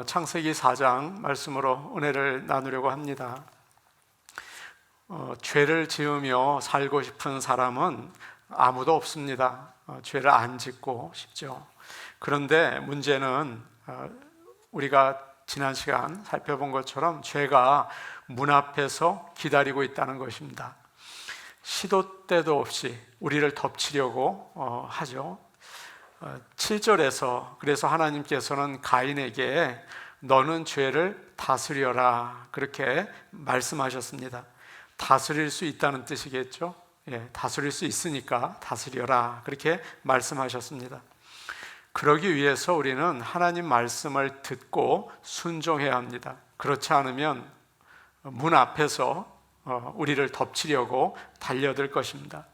창세기 4장 말씀으로 은혜를 나누려고 합니다. 죄를 지으며 살고 싶은 사람은 아무도 없습니다. 죄를 안 짓고 싶죠. 그런데 문제는 우리가 지난 시간 살펴본 것처럼 죄가 문 앞에서 기다리고 있다는 것입니다. 시도 때도 없이 우리를 덮치려고 하죠. 7절에서 그래서 하나님께서는 가인에게 너는 죄를 다스려라 그렇게 말씀하셨습니다. 다스릴 수 있다는 뜻이겠죠. 다스릴 수 있으니까 다스려라 그렇게 말씀하셨습니다. 그러기 위해서 우리는 하나님 말씀을 듣고 순종해야 합니다. 그렇지 않으면 문 앞에서 우리를 덮치려고 달려들 것입니다.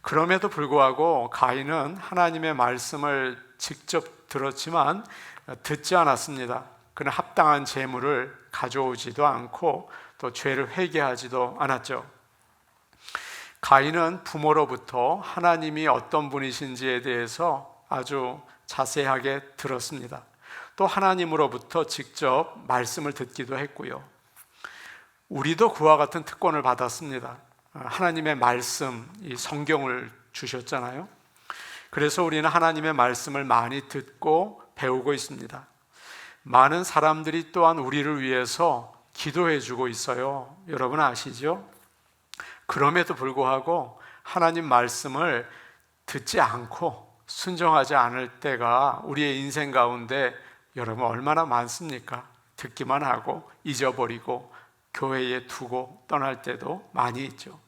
그럼에도 불구하고 가인은 하나님의 말씀을 직접 들었지만 듣지 않았습니다. 그는 합당한 제물을 가져오지도 않고 또 죄를 회개하지도 않았죠. 가인은 부모로부터 하나님이 어떤 분이신지에 대해서 아주 자세하게 들었습니다. 또 하나님으로부터 직접 말씀을 듣기도 했고요. 우리도 그와 같은 특권을 받았습니다. 하나님의 말씀, 이 성경을 주셨잖아요. 그래서 우리는 하나님의 말씀을 많이 듣고 배우고 있습니다. 많은 사람들이 또한 우리를 위해서 기도해 주고 있어요. 여러분 아시죠? 그럼에도 불구하고 하나님 말씀을 듣지 않고 순종하지 않을 때가 우리의 인생 가운데 여러분 얼마나 많습니까? 듣기만 하고 잊어버리고 교회에 두고 떠날 때도 많이 있죠.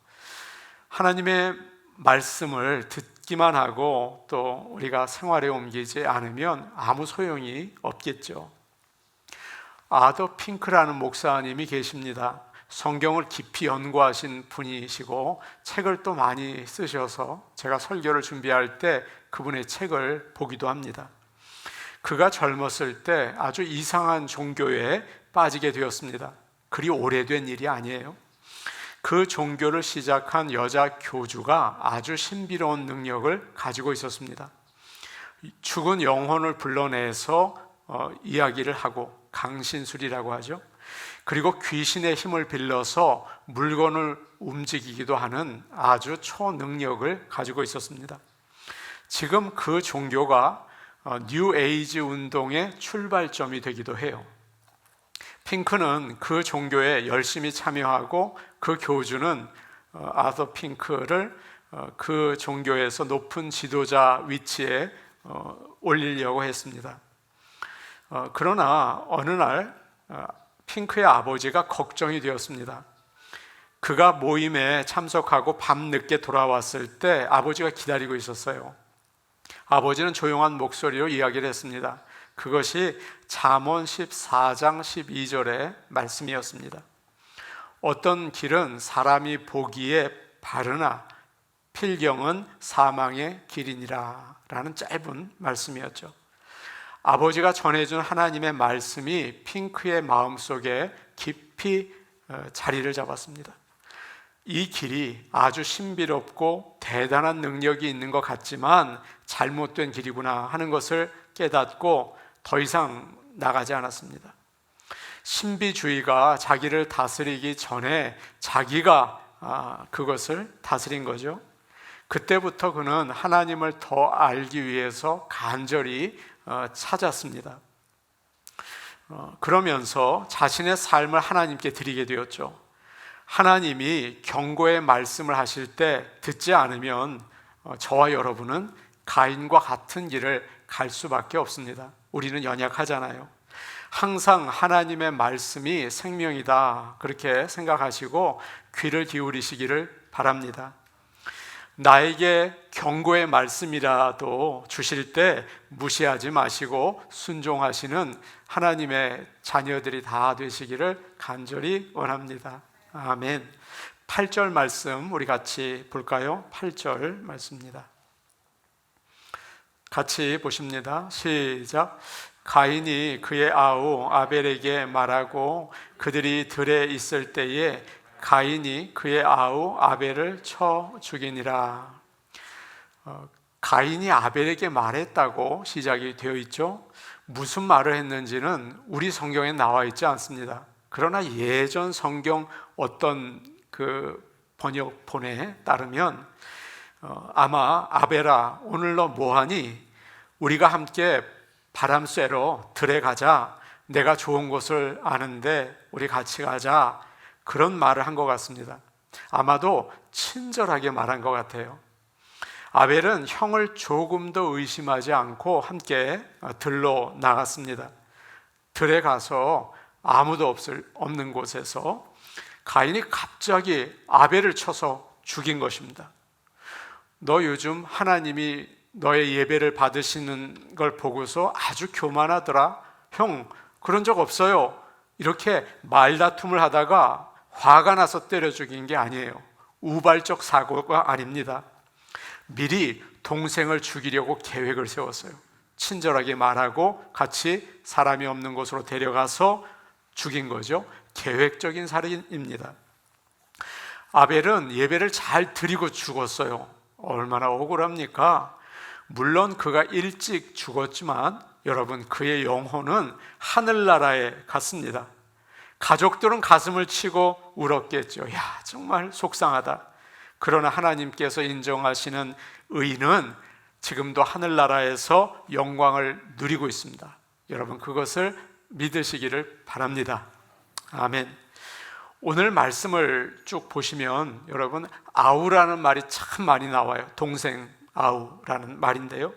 하나님의 말씀을 듣기만 하고 또 우리가 생활에 옮기지 않으면 아무 소용이 없겠죠. 아더 핑크라는 목사님이 계십니다. 성경을 깊이 연구하신 분이시고 책을 또 많이 쓰셔서 제가 설교를 준비할 때 그분의 책을 보기도 합니다. 그가 젊었을 때 아주 이상한 종교에 빠지게 되었습니다. 그리 오래된 일이 아니에요. 그 종교를 시작한 여자 교주가 아주 신비로운 능력을 가지고 있었습니다. 죽은 영혼을 불러내서 이야기를 하고 강신술이라고 하죠. 그리고 귀신의 힘을 빌려서 물건을 움직이기도 하는 아주 초능력을 가지고 있었습니다. 지금 그 종교가 뉴 에이지 운동의 출발점이 되기도 해요. 핑크는 그 종교에 열심히 참여하고 그 교주는 아더 핑크를 그 종교에서 높은 지도자 위치에 올리려고 했습니다. 그러나 어느 날 핑크의 아버지가 걱정이 되었습니다. 그가 모임에 참석하고 밤늦게 돌아왔을 때 아버지가 기다리고 있었어요. 아버지는 조용한 목소리로 이야기를 했습니다. 그것이 잠언 14장 12절의 말씀이었습니다. 어떤 길은 사람이 보기에 바르나 필경은 사망의 길이니라 라는 짧은 말씀이었죠. 아버지가 전해준 하나님의 말씀이 핑크의 마음속에 깊이 자리를 잡았습니다. 이 길이 아주 신비롭고 대단한 능력이 있는 것 같지만 잘못된 길이구나 하는 것을 깨닫고 더 이상 나가지 않았습니다. 신비주의가 자기를 다스리기 전에 자기가 그것을 다스린 거죠. 그때부터 그는 하나님을 더 알기 위해서 간절히 찾았습니다. 그러면서 자신의 삶을 하나님께 드리게 되었죠. 하나님이 경고의 말씀을 하실 때 듣지 않으면 저와 여러분은 가인과 같은 길을 갈 수밖에 없습니다. 우리는 연약하잖아요. 항상 하나님의 말씀이 생명이다 그렇게 생각하시고 귀를 기울이시기를 바랍니다. 나에게 경고의 말씀이라도 주실 때 무시하지 마시고 순종하시는 하나님의 자녀들이 다 되시기를 간절히 원합니다. 아멘. 8절 말씀 우리 같이 볼까요? 8절 말씀입니다. 같이 보십니다. 시작. 가인이 그의 아우 아벨에게 말하고 그들이 들에 있을 때에 가인이 그의 아우 아벨을 쳐 죽이니라. 가인이 아벨에게 말했다고 시작이 되어 있죠. 무슨 말을 했는지는 우리 성경에 나와 있지 않습니다. 그러나 예전 성경 어떤 그 번역본에 따르면 아마 아벨아, 오늘 너 뭐하니? 우리가 함께 바람 쐬러 들에 가자. 내가 좋은 곳을 아는데 우리 같이 가자. 그런 말을 한 것 같습니다. 아마도 친절하게 말한 것 같아요. 아벨은 형을 조금도 의심하지 않고 함께 들로 나갔습니다. 들에 가서 아무도 없는 곳에서 가인이 갑자기 아벨을 쳐서 죽인 것입니다. 너 요즘 하나님이 너의 예배를 받으시는 걸 보고서 아주 교만하더라. 형, 그런 적 없어요. 이렇게 말다툼을 하다가 화가 나서 때려 죽인 게 아니에요. 우발적 사고가 아닙니다. 미리 동생을 죽이려고 계획을 세웠어요. 친절하게 말하고 같이 사람이 없는 곳으로 데려가서 죽인 거죠. 계획적인 살인입니다. 아벨은 예배를 잘 드리고 죽었어요. 얼마나 억울합니까? 물론 그가 일찍 죽었지만 여러분, 그의 영혼은 하늘나라에 갔습니다. 가족들은 가슴을 치고 울었겠죠. 야, 정말 속상하다. 그러나 하나님께서 인정하시는 의인은 지금도 하늘나라에서 영광을 누리고 있습니다. 여러분, 그것을 믿으시기를 바랍니다. 아멘. 오늘 말씀을 쭉 보시면 여러분, 아우라는 말이 참 많이 나와요. 동생 아우라는 말인데요,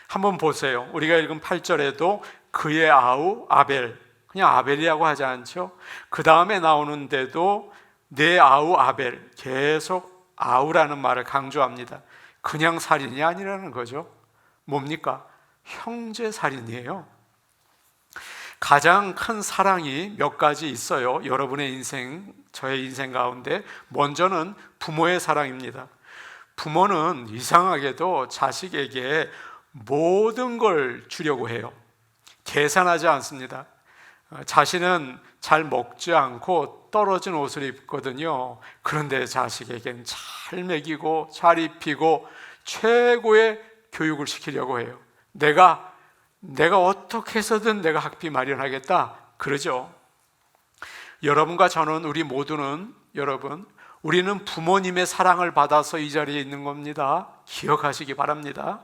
한번 보세요. 우리가 읽은 8절에도 그의 아우 아벨, 그냥 아벨이라고 하지 않죠. 그 다음에 나오는데도 내 아우 아벨, 계속 아우라는 말을 강조합니다. 그냥 살인이 아니라는 거죠. 뭡니까? 형제 살인이에요. 가장 큰 사랑이 몇 가지 있어요. 여러분의 인생, 저의 인생 가운데 먼저는 부모의 사랑입니다. 부모는 이상하게도 자식에게 모든 걸 주려고 해요. 계산하지 않습니다. 자신은 잘 먹지 않고 떨어진 옷을 입거든요. 그런데 자식에겐 잘 먹이고 잘 입히고 최고의 교육을 시키려고 해요. 내가 어떻게 해서든 내가 학비 마련하겠다 그러죠. 여러분과 저는, 우리 모두는, 여러분, 우리는 부모님의 사랑을 받아서 이 자리에 있는 겁니다. 기억하시기 바랍니다.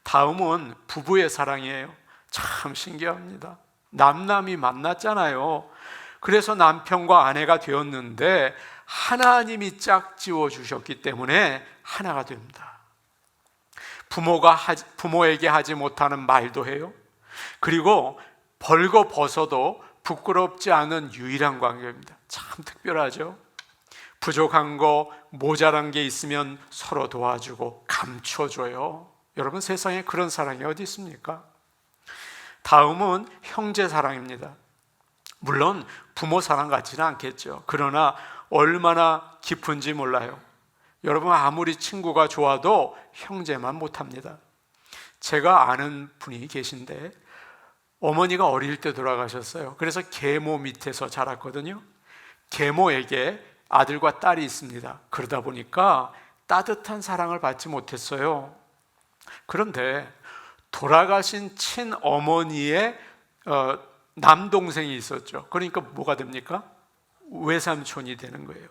다음은 부부의 사랑이에요. 참 신기합니다. 남남이 만났잖아요. 그래서 남편과 아내가 되었는데 하나님이 짝지어 주셨기 때문에 하나가 됩니다. 부모에게 하지 못하는 말도 해요. 그리고 벌거벗어도 부끄럽지 않은 유일한 관계입니다. 참 특별하죠. 부족한 거, 모자란 게 있으면 서로 도와주고 감춰줘요. 여러분, 세상에 그런 사랑이 어디 있습니까? 다음은 형제 사랑입니다. 물론 부모 사랑 같지는 않겠죠. 그러나 얼마나 깊은지 몰라요. 여러분, 아무리 친구가 좋아도 형제만 못합니다. 제가 아는 분이 계신데 어머니가 어릴 때 돌아가셨어요. 그래서 계모 밑에서 자랐거든요. 계모에게 아들과 딸이 있습니다. 그러다 보니까 따뜻한 사랑을 받지 못했어요. 그런데 돌아가신 친어머니의 남동생이 있었죠. 그러니까 뭐가 됩니까? 외삼촌이 되는 거예요.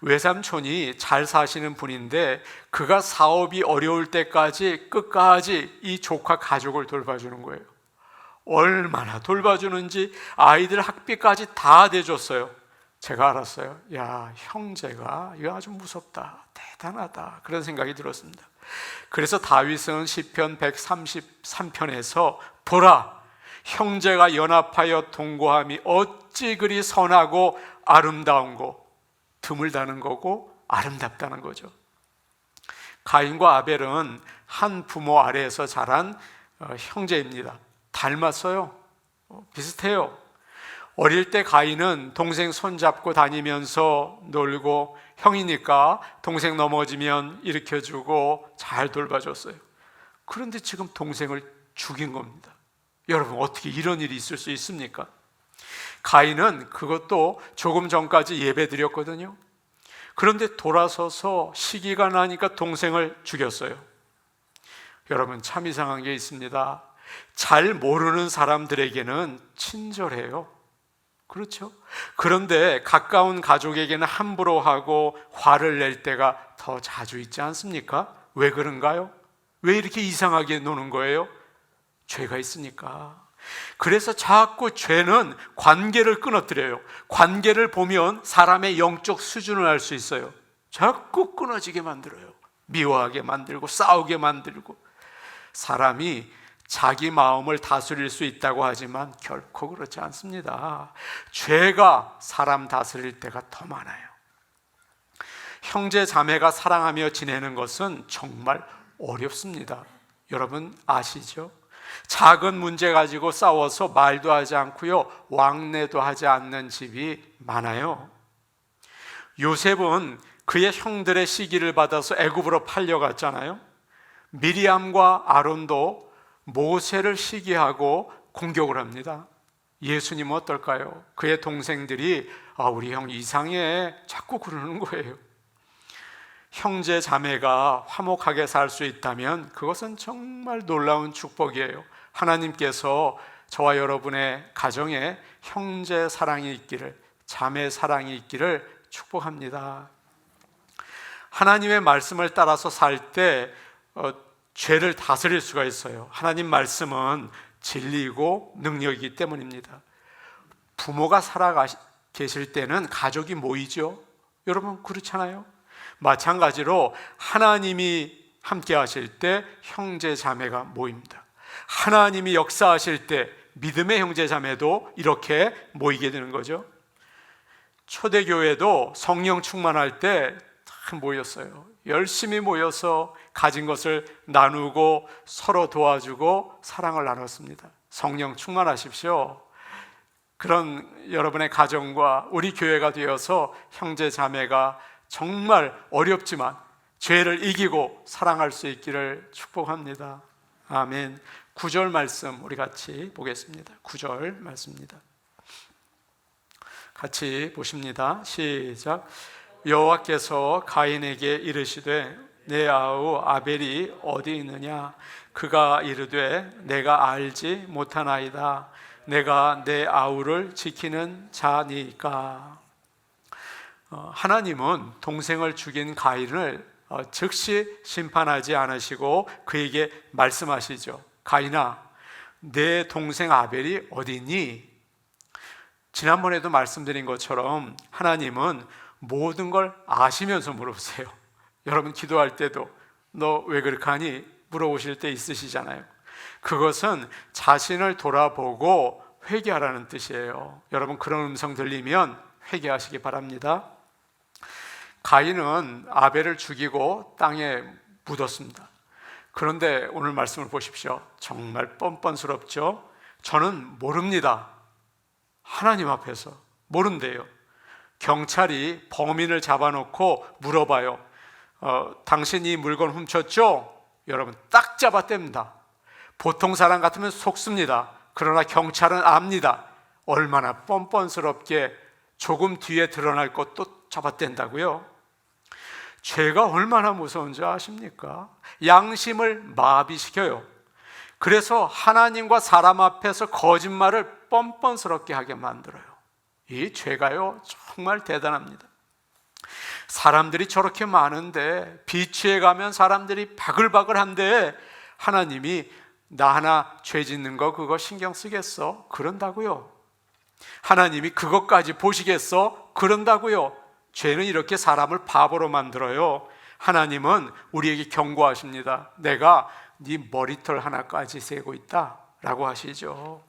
외삼촌이 잘 사시는 분인데 그가 사업이 어려울 때까지 끝까지 이 조카 가족을 돌봐주는 거예요. 얼마나 돌봐주는지 아이들 학비까지 다 대줬어요. 제가 알았어요. 야, 형제가 이거 아주 무섭다, 대단하다, 그런 생각이 들었습니다. 그래서 다윗은 시편 133편에서 보라, 형제가 연합하여 동거함이 어찌 그리 선하고 아름다운고, 드물다는 거고 아름답다는 거죠. 가인과 아벨은 한 부모 아래에서 자란 형제입니다. 닮았어요. 비슷해요. 어릴 때 가인은 동생 손잡고 다니면서 놀고, 형이니까 동생 넘어지면 일으켜주고 잘 돌봐줬어요. 그런데 지금 동생을 죽인 겁니다. 여러분, 어떻게 이런 일이 있을 수 있습니까? 가인은 그것도 조금 전까지 예배 드렸거든요. 그런데 돌아서서 시기가 나니까 동생을 죽였어요. 여러분, 참 이상한 게 있습니다. 잘 모르는 사람들에게는 친절해요. 그렇죠? 그런데 가까운 가족에게는 함부로 하고 화를 낼 때가 더 자주 있지 않습니까? 왜 그런가요? 왜 이렇게 이상하게 노는 거예요? 죄가 있으니까. 그래서 자꾸 죄는 관계를 끊어뜨려요. 관계를 보면 사람의 영적 수준을 알 수 있어요. 자꾸 끊어지게 만들어요. 미워하게 만들고 싸우게 만들고. 사람이 자기 마음을 다스릴 수 있다고 하지만 결코 그렇지 않습니다. 죄가 사람 다스릴 때가 더 많아요. 형제 자매가 사랑하며 지내는 것은 정말 어렵습니다. 여러분 아시죠? 작은 문제 가지고 싸워서 말도 하지 않고요, 왕래도 하지 않는 집이 많아요. 요셉은 그의 형들의 시기를 받아서 애굽으로 팔려갔잖아요. 미리암과 아론도 모세를 시기하고 공격을 합니다. 예수님은 어떨까요? 그의 동생들이 우리 형 이상해 자꾸 그러는 거예요. 형제 자매가 화목하게 살 수 있다면 그것은 정말 놀라운 축복이에요. 하나님께서 저와 여러분의 가정에 형제 사랑이 있기를, 자매 사랑이 있기를 축복합니다. 하나님의 말씀을 따라서 살 때 죄를 다스릴 수가 있어요. 하나님 말씀은 진리이고 능력이기 때문입니다. 부모가 살아 계실 때는 가족이 모이죠. 여러분 그렇잖아요. 마찬가지로 하나님이 함께 하실 때 형제 자매가 모입니다. 하나님이 역사하실 때 믿음의 형제 자매도 이렇게 모이게 되는 거죠. 초대교회도 성령 충만할 때 다 모였어요. 열심히 모여서 가진 것을 나누고 서로 도와주고 사랑을 나눴습니다. 성령 충만하십시오. 그런 여러분의 가정과 우리 교회가 되어서 형제 자매가 정말 어렵지만 죄를 이기고 사랑할 수 있기를 축복합니다. 아멘. 9절 말씀 우리 같이 보겠습니다. 9절 말씀입니다. 같이 보십니다. 시작. 여호와께서 가인에게 이르시되 내 아우 아벨이 어디 있느냐? 그가 이르되 내가 알지 못하나이다. 내가 내 아우를 지키는 자니까. 하나님은 동생을 죽인 가인을 즉시 심판하지 않으시고 그에게 말씀하시죠. 가인아, 내 동생 아벨이 어디 있니? 지난번에도 말씀드린 것처럼 하나님은 모든 걸 아시면서 물어보세요. 여러분 기도할 때도 너 왜 그렇게 하니? 물어보실 때 있으시잖아요. 그것은 자신을 돌아보고 회개하라는 뜻이에요. 여러분 그런 음성 들리면 회개하시기 바랍니다. 가인은 아벨을 죽이고 땅에 묻었습니다. 그런데 오늘 말씀을 보십시오. 정말 뻔뻔스럽죠? 저는 모릅니다. 하나님 앞에서 모른대요. 경찰이 범인을 잡아놓고 물어봐요. 당신이 물건 훔쳤죠? 여러분 딱 잡아댑니다. 보통 사람 같으면 속습니다. 그러나 경찰은 압니다. 얼마나 뻔뻔스럽게 조금 뒤에 드러날 것도 잡아댄다고요? 죄가 얼마나 무서운지 아십니까? 양심을 마비시켜요. 그래서 하나님과 사람 앞에서 거짓말을 뻔뻔스럽게 하게 만들어요. 이 죄가요 정말 대단합니다. 사람들이 저렇게 많은데 비치에 가면 사람들이 바글바글한데 하나님이 나 하나 죄 짓는 거 그거 신경 쓰겠어? 그런다고요. 하나님이 그것까지 보시겠어? 그런다고요. 죄는 이렇게 사람을 바보로 만들어요. 하나님은 우리에게 경고하십니다. 내가 네 머리털 하나까지 세고 있다 라고 하시죠.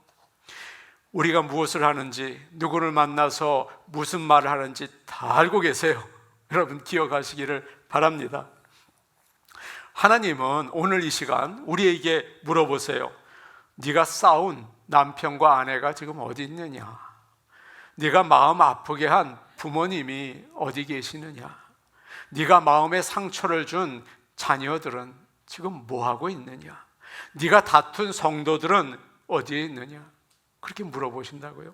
우리가 무엇을 하는지, 누구를 만나서 무슨 말을 하는지 다 알고 계세요. 여러분 기억하시기를 바랍니다. 하나님은 오늘 이 시간 우리에게 물어보세요. 네가 싸운 남편과 아내가 지금 어디 있느냐? 네가 마음 아프게 한 부모님이 어디 계시느냐? 네가 마음에 상처를 준 자녀들은 지금 뭐하고 있느냐? 네가 다툰 성도들은 어디에 있느냐? 그렇게 물어보신다고요?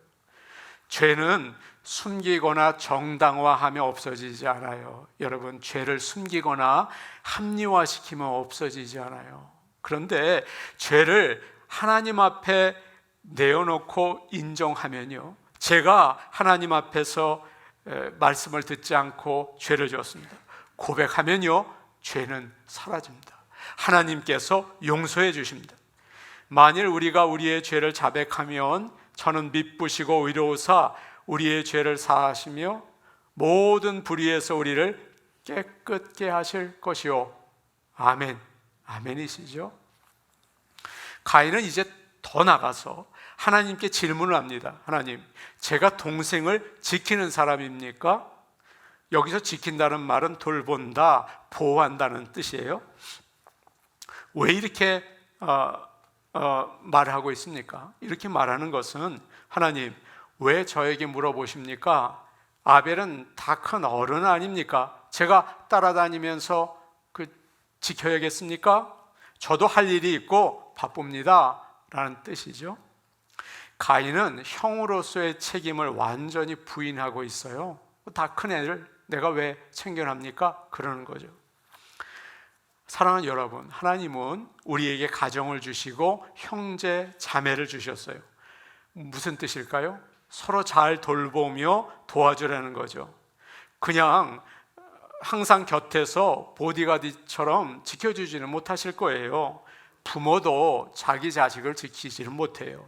죄는 숨기거나 정당화하며 없어지지 않아요. 여러분, 죄를 숨기거나 합리화시키면 없어지지 않아요. 그런데 죄를 하나님 앞에 내어놓고 인정하면요, 제가 하나님 앞에서 말씀을 듣지 않고 죄를 지었습니다. 고백하면요, 죄는 사라집니다. 하나님께서 용서해 주십니다. 만일 우리가 우리의 죄를 자백하면 저는 미쁘시고 의로우사 우리의 죄를 사하시며 모든 불의에서 우리를 깨끗게 하실 것이요. 아멘. 아멘이시죠? 가인은 이제 더 나가서 하나님께 질문을 합니다. 하나님, 제가 동생을 지키는 사람입니까? 여기서 지킨다는 말은 돌본다, 보호한다는 뜻이에요. 왜 이렇게 말하고 있습니까? 이렇게 말하는 것은, 하나님, 왜 저에게 물어보십니까? 아벨은 다 큰 어른 아닙니까? 제가 따라다니면서 지켜야겠습니까? 저도 할 일이 있고 바쁩니다 라는 뜻이죠. 가인은 형으로서의 책임을 완전히 부인하고 있어요. 다 큰 애를 내가 왜 챙겨납니까? 그러는 거죠. 사랑하는 여러분, 하나님은 우리에게 가정을 주시고 형제 자매를 주셨어요. 무슨 뜻일까요? 서로 잘 돌보며 도와주라는 거죠. 그냥 항상 곁에서 보디가드처럼 지켜주지는 못하실 거예요. 부모도 자기 자식을 지키지는 못해요.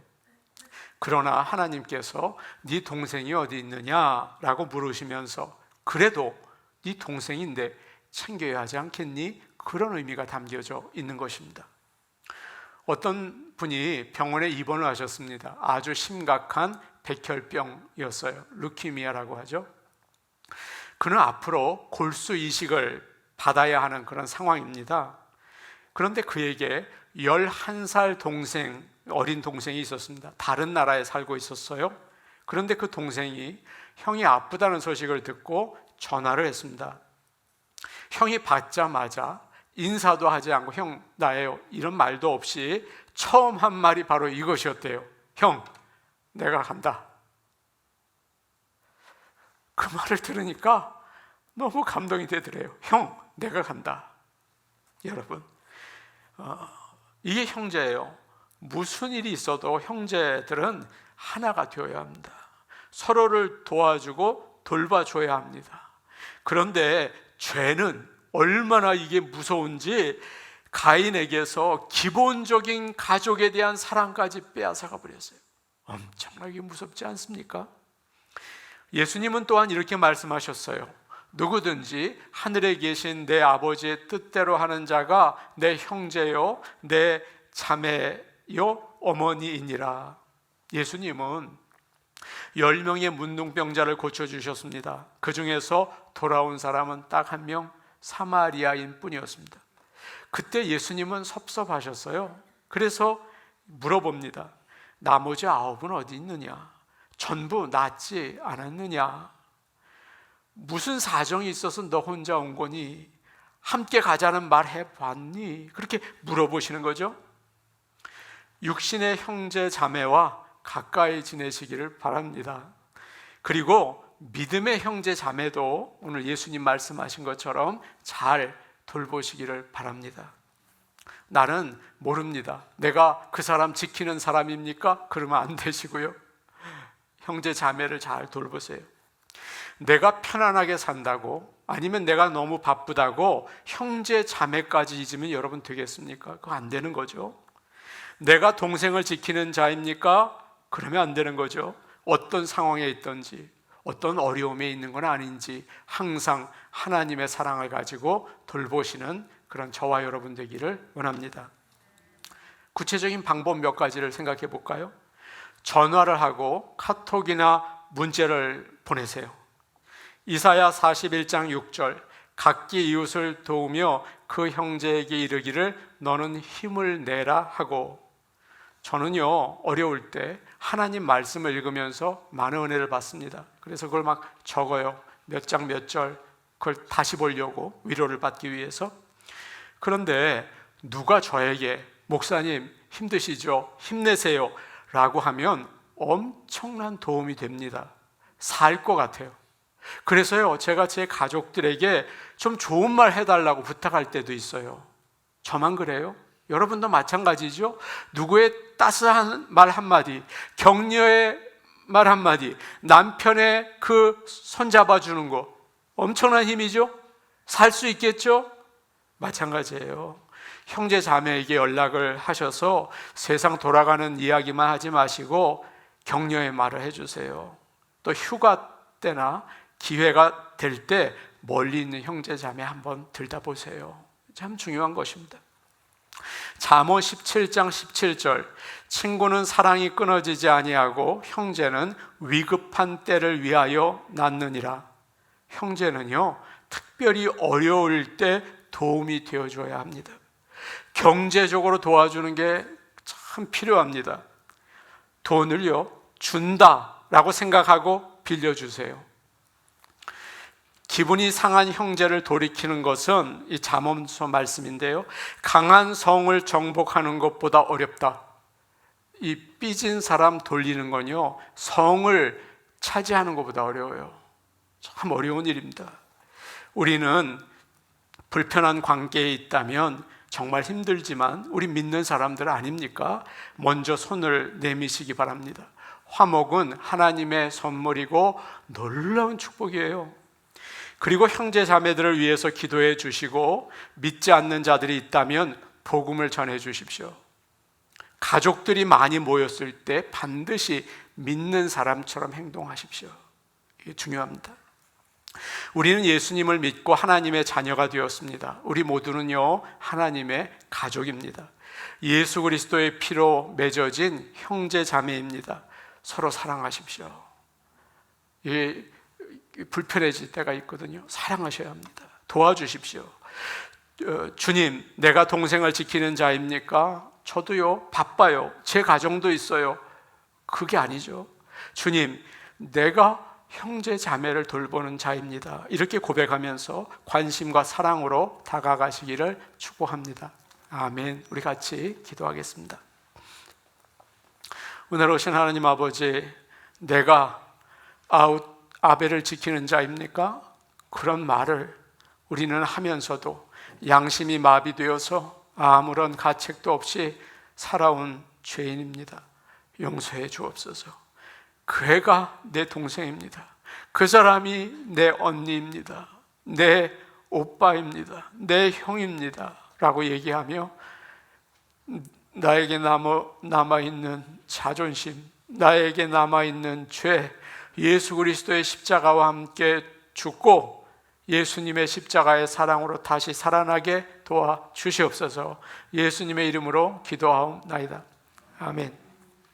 그러나 하나님께서 네 동생이 어디 있느냐라고 물으시면서, 그래도 네 동생인데 챙겨야 하지 않겠니? 그런 의미가 담겨져 있는 것입니다. 어떤 분이 병원에 입원을 하셨습니다. 아주 심각한 백혈병이었어요. 루키미아라고 하죠. 그는 앞으로 골수 이식을 받아야 하는 그런 상황입니다. 그런데 그에게 11살 동생, 어린 동생이 있었습니다. 다른 나라에 살고 있었어요. 그런데 그 동생이 형이 아프다는 소식을 듣고 전화를 했습니다. 형이 받자마자 인사도 하지 않고 형 나예요 이런 말도 없이 처음 한 말이 바로 이것이었대요. 형, 내가 간다. 그 말을 들으니까 너무 감동이 되더래요. 형, 내가 간다. 여러분, 이게 형제예요. 무슨 일이 있어도 형제들은 하나가 되어야 합니다. 서로를 도와주고 돌봐줘야 합니다. 그런데 죄는 얼마나 이게 무서운지 가인에게서 기본적인 가족에 대한 사랑까지 빼앗아가 버렸어요. 엄청나게 무섭지 않습니까? 예수님은 또한 이렇게 말씀하셨어요. 누구든지 하늘에 계신 내 아버지의 뜻대로 하는 자가 내 형제요 내 자매요 어머니이니라. 예수님은 10명의 문둥병자를 고쳐주셨습니다. 그 중에서 돌아온 사람은 딱 한 명, 사마리아인 뿐이었습니다. 그때 예수님은 섭섭하셨어요. 그래서 물어봅니다. 나머지 9은 어디 있느냐? 전부 낫지 않았느냐? 무슨 사정이 있어서 너 혼자 온 거니? 함께 가자는 말 해봤니? 그렇게 물어보시는 거죠. 육신의 형제 자매와 가까이 지내시기를 바랍니다. 그리고 믿음의 형제 자매도 오늘 예수님 말씀하신 것처럼 잘 돌보시기를 바랍니다. 나는 모릅니다. 내가 그 사람 지키는 사람입니까? 그러면 안 되시고요. 형제 자매를 잘 돌보세요. 내가 편안하게 산다고, 아니면 내가 너무 바쁘다고 형제 자매까지 잊으면 여러분 되겠습니까? 그거 안 되는 거죠. 내가 동생을 지키는 자입니까? 그러면 안 되는 거죠. 어떤 상황에 있든지 어떤 어려움에 있는 건 아닌지 항상 하나님의 사랑을 가지고 돌보시는 그런 저와 여러분 되기를 원합니다. 구체적인 방법 몇 가지를 생각해 볼까요? 전화를 하고 카톡이나 문자를 보내세요. 이사야 41장 6절, 각기 이웃을 도우며 그 형제에게 이르기를 너는 힘을 내라 하고. 저는요, 어려울 때 하나님 말씀을 읽으면서 많은 은혜를 받습니다. 그래서 그걸 막 적어요. 몇 장 몇 절, 그걸 다시 보려고, 위로를 받기 위해서. 그런데 누가 저에게 목사님 힘드시죠? 힘내세요 라고 하면 엄청난 도움이 됩니다. 살 것 같아요. 그래서요, 제가 제 가족들에게 좀 좋은 말 해달라고 부탁할 때도 있어요. 저만 그래요? 여러분도 마찬가지죠. 누구의 따스한 말 한마디, 격려의 말 한마디, 남편의 그 손잡아 주는 거 엄청난 힘이죠. 살 수 있겠죠. 마찬가지예요. 형제 자매에게 연락을 하셔서 세상 돌아가는 이야기만 하지 마시고 격려의 말을 해주세요. 또 휴가 때나 기회가 될 때 멀리 있는 형제 자매 한번 들다보세요. 참 중요한 것입니다. 잠언 17장 17절, 친구는 사랑이 끊어지지 아니하고 형제는 위급한 때를 위하여 낳느니라. 형제는요, 특별히 어려울 때 도움이 되어줘야 합니다. 경제적으로 도와주는 게 참 필요합니다. 돈을요, 준다라고 생각하고 빌려주세요. 기분이 상한 형제를 돌이키는 것은 이 잠언서 말씀인데요, 강한 성을 정복하는 것보다 어렵다. 이 삐진 사람 돌리는 건요, 성을 차지하는 것보다 어려워요. 참 어려운 일입니다. 우리는 불편한 관계에 있다면 정말 힘들지만 우리 믿는 사람들 아닙니까? 먼저 손을 내미시기 바랍니다. 화목은 하나님의 선물이고 놀라운 축복이에요. 그리고 형제 자매들을 위해서 기도해 주시고, 믿지 않는 자들이 있다면 복음을 전해 주십시오. 가족들이 많이 모였을 때 반드시 믿는 사람처럼 행동하십시오. 이게 중요합니다. 우리는 예수님을 믿고 하나님의 자녀가 되었습니다. 우리 모두는요, 하나님의 가족입니다. 예수 그리스도의 피로 맺어진 형제 자매입니다. 서로 사랑하십시오. 이게 불편해질 때가 있거든요. 사랑하셔야 합니다. 도와주십시오. 주님, 내가 동생을 지키는 자입니까? 저도요, 바빠요. 제 가정도 있어요. 그게 아니죠. 주님, 내가 형제 자매를 돌보는 자입니다. 이렇게 고백하면서 관심과 사랑으로 다가가시기를 축복합니다. 아멘. 우리 같이 기도하겠습니다. 은혜로 오신 하나님 아버지, 내가 아벨을 지키는 자입니까? 그런 말을 우리는 하면서도 양심이 마비되어서 아무런 가책도 없이 살아온 죄인입니다. 용서해 주옵소서. 그 애가 내 동생입니다. 그 사람이 내 언니입니다. 내 오빠입니다. 내 형입니다. 라고 얘기하며 나에게 남아있는 자존심, 나에게 남아있는 죄, 예수 그리스도의 십자가와 함께 죽고 예수님의 십자가의 사랑으로 다시 살아나게 도와주시옵소서. 예수님의 이름으로 기도하옵나이다. 아멘.